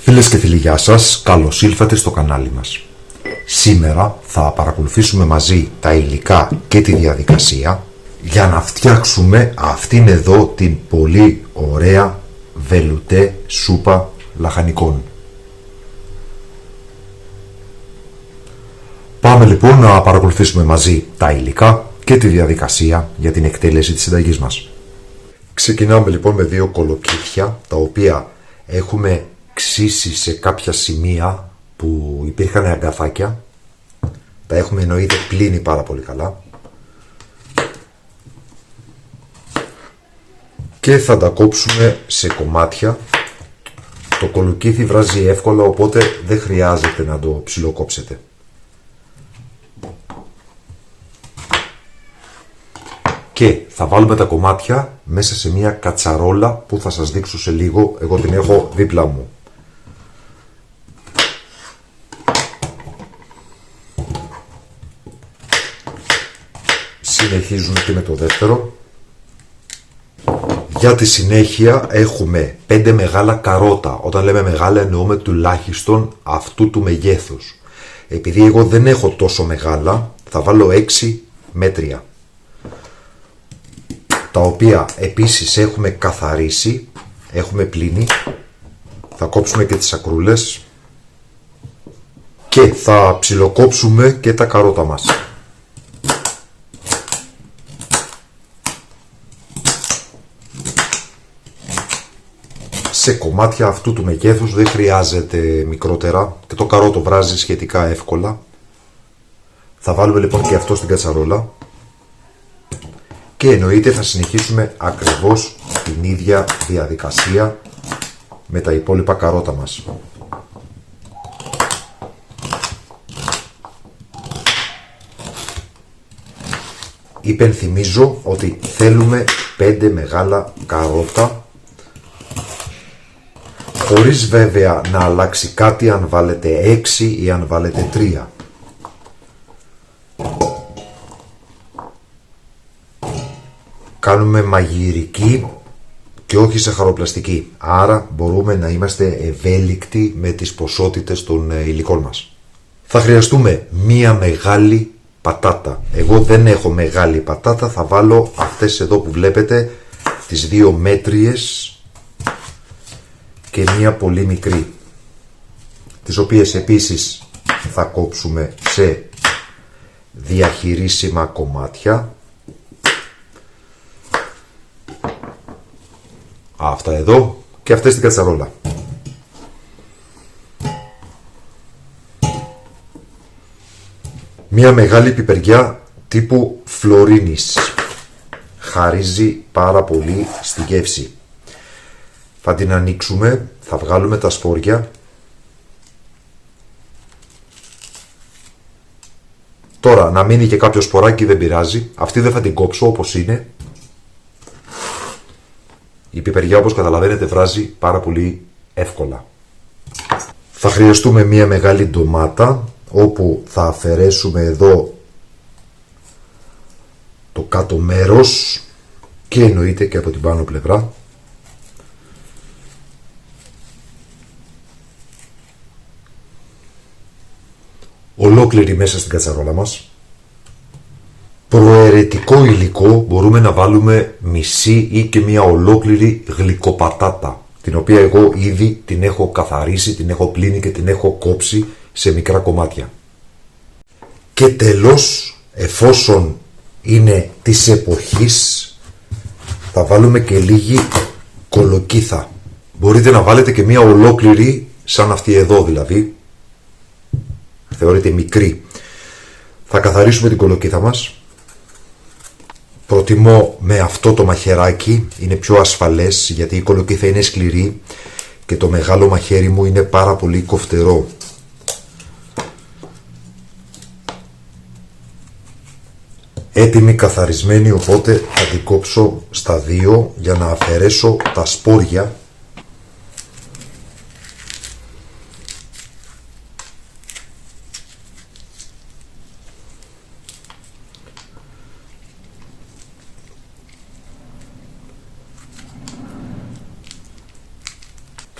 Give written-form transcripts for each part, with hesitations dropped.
Φίλες και φίλοι, γεια σας, καλώς ήλθατε στο κανάλι μας. Σήμερα θα παρακολουθήσουμε μαζί τα υλικά και τη διαδικασία για να φτιάξουμε αυτήν εδώ την πολύ ωραία βελουτέ σούπα λαχανικών. Πάμε λοιπόν να παρακολουθήσουμε μαζί τα υλικά και τη διαδικασία για την εκτέλεση της συνταγής μας. Ξεκινάμε λοιπόν με δύο κολοκύθια τα οποία έχουμε ξύσει σε κάποια σημεία που υπήρχαν αγκαθάκια. Τα έχουμε εννοείται πλύνει πάρα πολύ καλά και θα τα κόψουμε σε κομμάτια. Το κολοκύθι βράζει εύκολα, οπότε δεν χρειάζεται να το ψιλοκόψετε. Και θα βάλουμε τα κομμάτια μέσα σε μια κατσαρόλα που θα σας δείξω σε λίγο. Εγώ την έχω δίπλα μου. Συνεχίζουμε και με το δεύτερο. Για τη συνέχεια έχουμε 5 μεγάλα καρότα. Όταν λέμε μεγάλα εννοούμε τουλάχιστον αυτού του μεγέθους. Επειδή εγώ δεν έχω τόσο μεγάλα, θα βάλω 6 μέτρια, τα οποία επίσης έχουμε καθαρίσει, έχουμε πλύνει. Θα κόψουμε και τις ακρούλες και θα ψιλοκόψουμε και τα καρότα μας. Σε κομμάτια αυτού του μεγέθους, δεν χρειάζεται μικρότερα και το καρότο βράζει σχετικά εύκολα. Θα βάλουμε λοιπόν και αυτό στην κατσαρόλα και εννοείται θα συνεχίσουμε ακριβώς την ίδια διαδικασία με τα υπόλοιπα καρότα μας. Υπενθυμίζω ότι θέλουμε 5 μεγάλα καρότα, χωρίς βέβαια να αλλάξει κάτι αν βάλετε 6 ή αν βάλετε 3. Κάνουμε μαγειρική και όχι σαχαροπλαστική, άρα μπορούμε να είμαστε ευέλικτοι με τις ποσότητες των υλικών μας. Θα χρειαστούμε μία μεγάλη πατάτα. Εγώ δεν έχω μεγάλη πατάτα, θα βάλω αυτές εδώ που βλέπετε, τις 2 μέτριες και μία πολύ μικρή, τις οποίες επίσης θα κόψουμε σε διαχειρίσιμα κομμάτια. Αυτά εδώ και αυτές στην κατσαρόλα. Μία μεγάλη πιπεριά τύπου φλωρίνης. Χαρίζει πάρα πολύ στη γεύση. Θα την ανοίξουμε, θα βγάλουμε τα σπόρια. Τώρα να μείνει και κάποιο σποράκι δεν πειράζει. Αυτή δεν θα την κόψω όπως είναι. Η πιπεριά, όπως καταλαβαίνετε, βράζει πάρα πολύ εύκολα. Θα χρειαστούμε μία μεγάλη ντομάτα, όπου θα αφαιρέσουμε εδώ το κάτω μέρος και εννοείται και από την πάνω πλευρά. Ολόκληρη μέσα στην κατσαρόλα μας. Προαιρετικό υλικό μπορούμε να βάλουμε μισή ή και μια ολόκληρη γλυκοπατάτα, την οποία εγώ ήδη την έχω καθαρίσει, την έχω πλύνει και την έχω κόψει σε μικρά κομμάτια. Και τέλος, εφόσον είναι της εποχής, θα βάλουμε και λίγη κολοκύθα. Μπορείτε να βάλετε και μια ολόκληρη, σαν αυτή εδώ δηλαδή, θεωρείται μικρή. Θα καθαρίσουμε την κολοκύθα μας. Προτιμώ με αυτό το μαχαιράκι, είναι πιο ασφαλές, γιατί η κολοκύθα είναι σκληρή και το μεγάλο μαχαίρι μου είναι πάρα πολύ κοφτερό. Έτοιμη καθαρισμένη, οπότε θα την κόψω στα 2 για να αφαιρέσω τα σπόρια.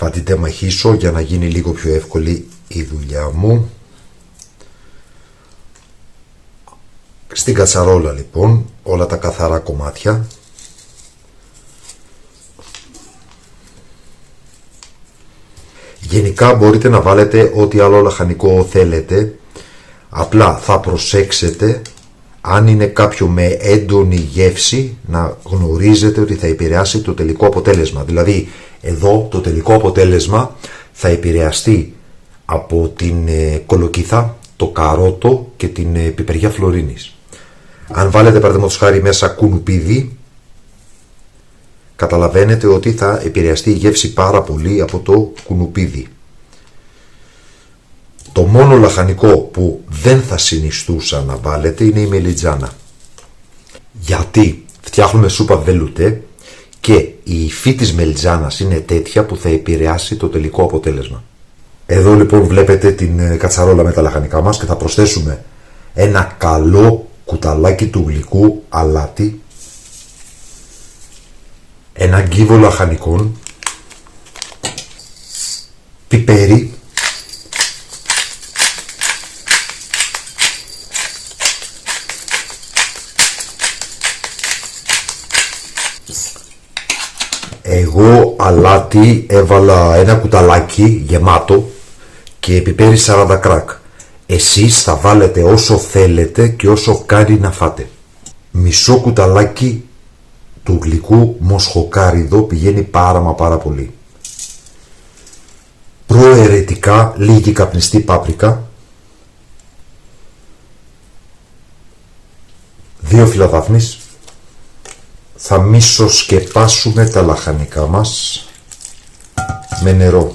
πατήτε μαχίσω για να γίνει λίγο πιο εύκολη η δουλειά μου. Στην κατσαρόλα λοιπόν όλα τα καθαρά κομμάτια. Γενικά μπορείτε να βάλετε ό,τι άλλο λαχανικό θέλετε, απλά θα προσέξετε αν είναι κάποιο με έντονη γεύση να γνωρίζετε ότι θα επηρεάσει το τελικό αποτέλεσμα. Δηλαδή εδώ το τελικό αποτέλεσμα θα επηρεαστεί από την κολοκύθα, το καρότο και την πιπεριά φλωρίνης. Αν βάλετε παραδείγματος χάρη μέσα κουνουπίδι, καταλαβαίνετε ότι θα επηρεαστεί η γεύση πάρα πολύ από το κουνουπίδι. Το μόνο λαχανικό που δεν θα συνιστούσα να βάλετε είναι η μελιτζάνα. Γιατί φτιάχνουμε σούπα βελουτέ και η υφή της μελιτζάνας είναι τέτοια που θα επηρεάσει το τελικό αποτέλεσμα. Εδώ λοιπόν βλέπετε την κατσαρόλα με τα λαχανικά μας και θα προσθέσουμε ένα καλό κουταλάκι του γλυκού αλάτι, ένα γκίβο λαχανικών, πιπέρι, εγώ αλάτι έβαλα ένα κουταλάκι γεμάτο και πιπέρι 40 κράκ. Εσείς θα βάλετε όσο θέλετε και όσο κάνει να φάτε. Μισό κουταλάκι του γλυκού μοσχοκάριδο πηγαίνει πάρα πολύ. Προαιρετικά λίγη καπνιστή πάπρικα, 2 φύλλα δάφνης. Θα μισοσκεπάσουμε τα λαχανικά μας με νερό.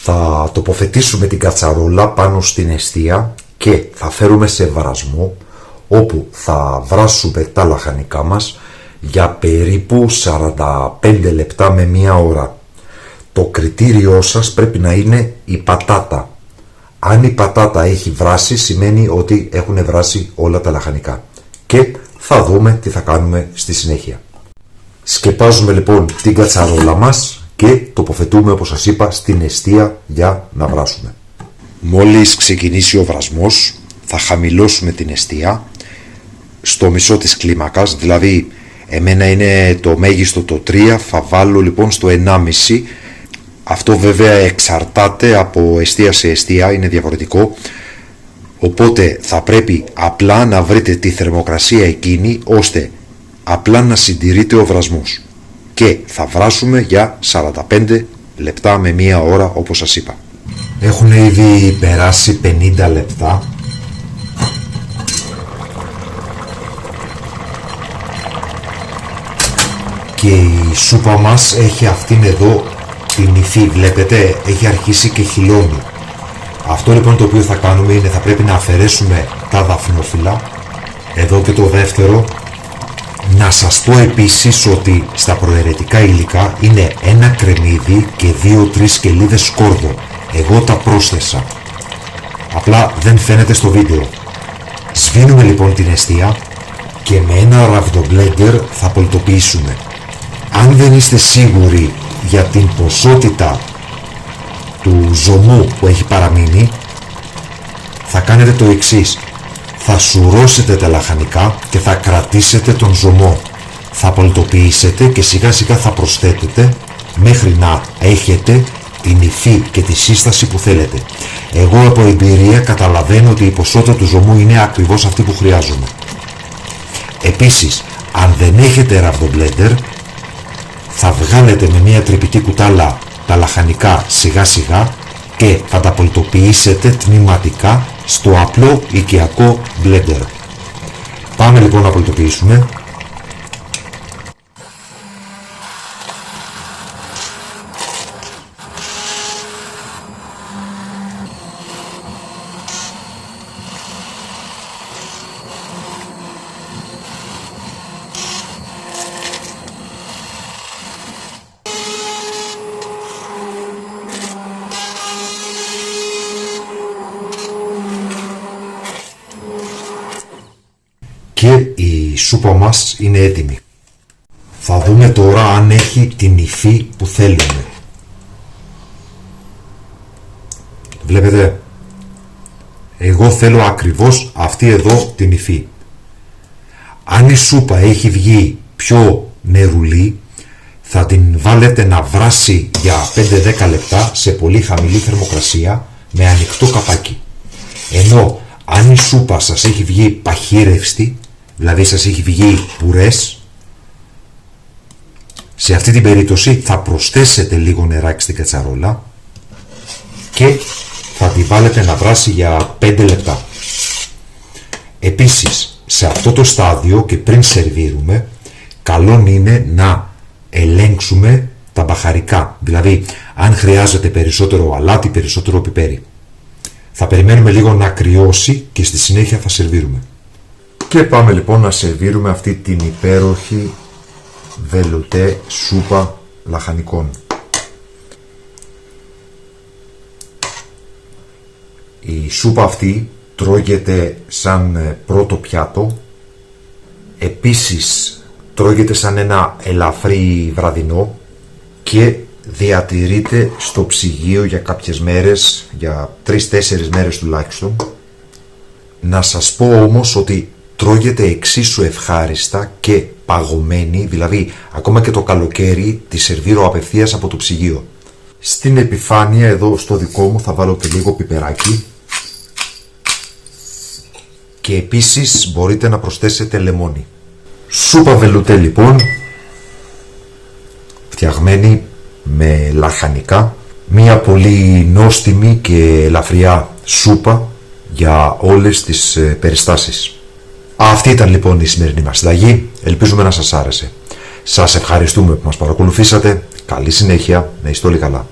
Θα τοποθετήσουμε την κατσαρόλα πάνω στην εστία και θα φέρουμε σε βρασμό, όπου θα βράσουμε τα λαχανικά μας για περίπου 45 λεπτά με 1 ώρα. Το κριτήριό σας πρέπει να είναι η πατάτα. Αν η πατάτα έχει βράσει σημαίνει ότι έχουν βράσει όλα τα λαχανικά. Και θα δούμε τι θα κάνουμε στη συνέχεια. Σκεπάζουμε λοιπόν την κατσαρόλα μας και τοποθετούμε, όπως σας είπα, στην εστία για να βράσουμε. Μόλις ξεκινήσει ο βρασμός θα χαμηλώσουμε την εστία στο μισό της κλίμακας, δηλαδή εμένα είναι το μέγιστο το 3, θα βάλω λοιπόν στο 1,5. Αυτό βέβαια εξαρτάται από εστία σε εστία, είναι διαφορετικό, οπότε θα πρέπει απλά να βρείτε τη θερμοκρασία εκείνη ώστε απλά να συντηρείται ο βρασμός. Και θα βράσουμε για 45 λεπτά με 1 ώρα, όπως σας είπα. Έχουν ήδη περάσει 50 λεπτά. Και η σούπα μας έχει αυτήν εδώ την υφή, βλέπετε, έχει αρχίσει και χυλώνει. Αυτό λοιπόν το οποίο θα κάνουμε είναι θα πρέπει να αφαιρέσουμε τα δαφνόφυλλα. Εδώ και το δεύτερο. Να σας πω επίσης ότι στα προαιρετικά υλικά είναι ένα κρεμμύδι και 2-3 σκελίδες σκόρδο. Εγώ τα πρόσθεσα. Απλά δεν φαίνεται στο βίντεο. Σβήνουμε λοιπόν την εστία και με ένα ραβδομπλέντερ θα πολτοποιήσουμε. Αν δεν είστε σίγουροι για την ποσότητα του ζωμού που έχει παραμείνει, θα κάνετε το εξής. Θα σουρώσετε τα λαχανικά και θα κρατήσετε τον ζωμό. Θα πολτοποιήσετε και σιγά σιγά θα προσθέτετε μέχρι να έχετε την υφή και τη σύσταση που θέλετε. Εγώ από εμπειρία καταλαβαίνω ότι η ποσότητα του ζωμού είναι ακριβώς αυτή που χρειάζομαι. Επίσης, αν δεν έχετε ραβδομπλέντερ, θα βγάλετε με μια τρυπητή κουτάλα τα λαχανικά σιγά σιγά και θα τα πολτοποιήσετε τμηματικά στο απλό οικιακό μπλέντερ. Πάμε λοιπόν να πολτοποιήσουμε. σούπα μας είναι έτοιμη. Θα δούμε τώρα αν έχει την υφή που θέλουμε. Βλέπετε, εγώ θέλω ακριβώς αυτή εδώ την υφή. Αν η σούπα έχει βγει πιο νερουλή, θα την βάλετε να βράσει για 5-10 λεπτά σε πολύ χαμηλή θερμοκρασία με ανοιχτό καπάκι. Ενώ αν η σούπα σας έχει βγει παχύρευστη, δηλαδή σας έχει βγει πουρές, σε αυτή την περίπτωση θα προσθέσετε λίγο νεράκι στην κατσαρόλα και θα τη βάλετε να βράσει για 5 λεπτά. Επίσης, σε αυτό το στάδιο και πριν σερβίρουμε, καλό είναι να ελέγξουμε τα μπαχαρικά. Δηλαδή, αν χρειάζεται περισσότερο αλάτι, περισσότερο πιπέρι. Θα περιμένουμε λίγο να κρυώσει και στη συνέχεια θα σερβίρουμε. Και πάμε λοιπόν να σερβίρουμε αυτή την υπέροχη βελουτέ σούπα λαχανικών. Η σούπα αυτή τρώγεται σαν πρώτο πιάτο. Επίσης τρώγεται σαν ένα ελαφρύ βραδινό και διατηρείται στο ψυγείο για κάποιες μέρες, για 3-4 μέρες τουλάχιστον. Να σας πω όμως ότι τρώγεται εξίσου ευχάριστα και παγωμένη, δηλαδή ακόμα και το καλοκαίρι τη σερβίρω απευθείας από το ψυγείο. Στην επιφάνεια εδώ στο δικό μου θα βάλω και λίγο πιπεράκι και επίσης μπορείτε να προσθέσετε λεμόνι. Σούπα βελουτέ λοιπόν, φτιαγμένη με λαχανικά, μια πολύ νόστιμη και ελαφριά σούπα για όλες τις περιστάσεις. Αυτή ήταν λοιπόν η σημερινή μας συνταγή, ελπίζουμε να σας άρεσε. Σας ευχαριστούμε που μας παρακολουθήσατε, καλή συνέχεια, να είστε όλοι καλά.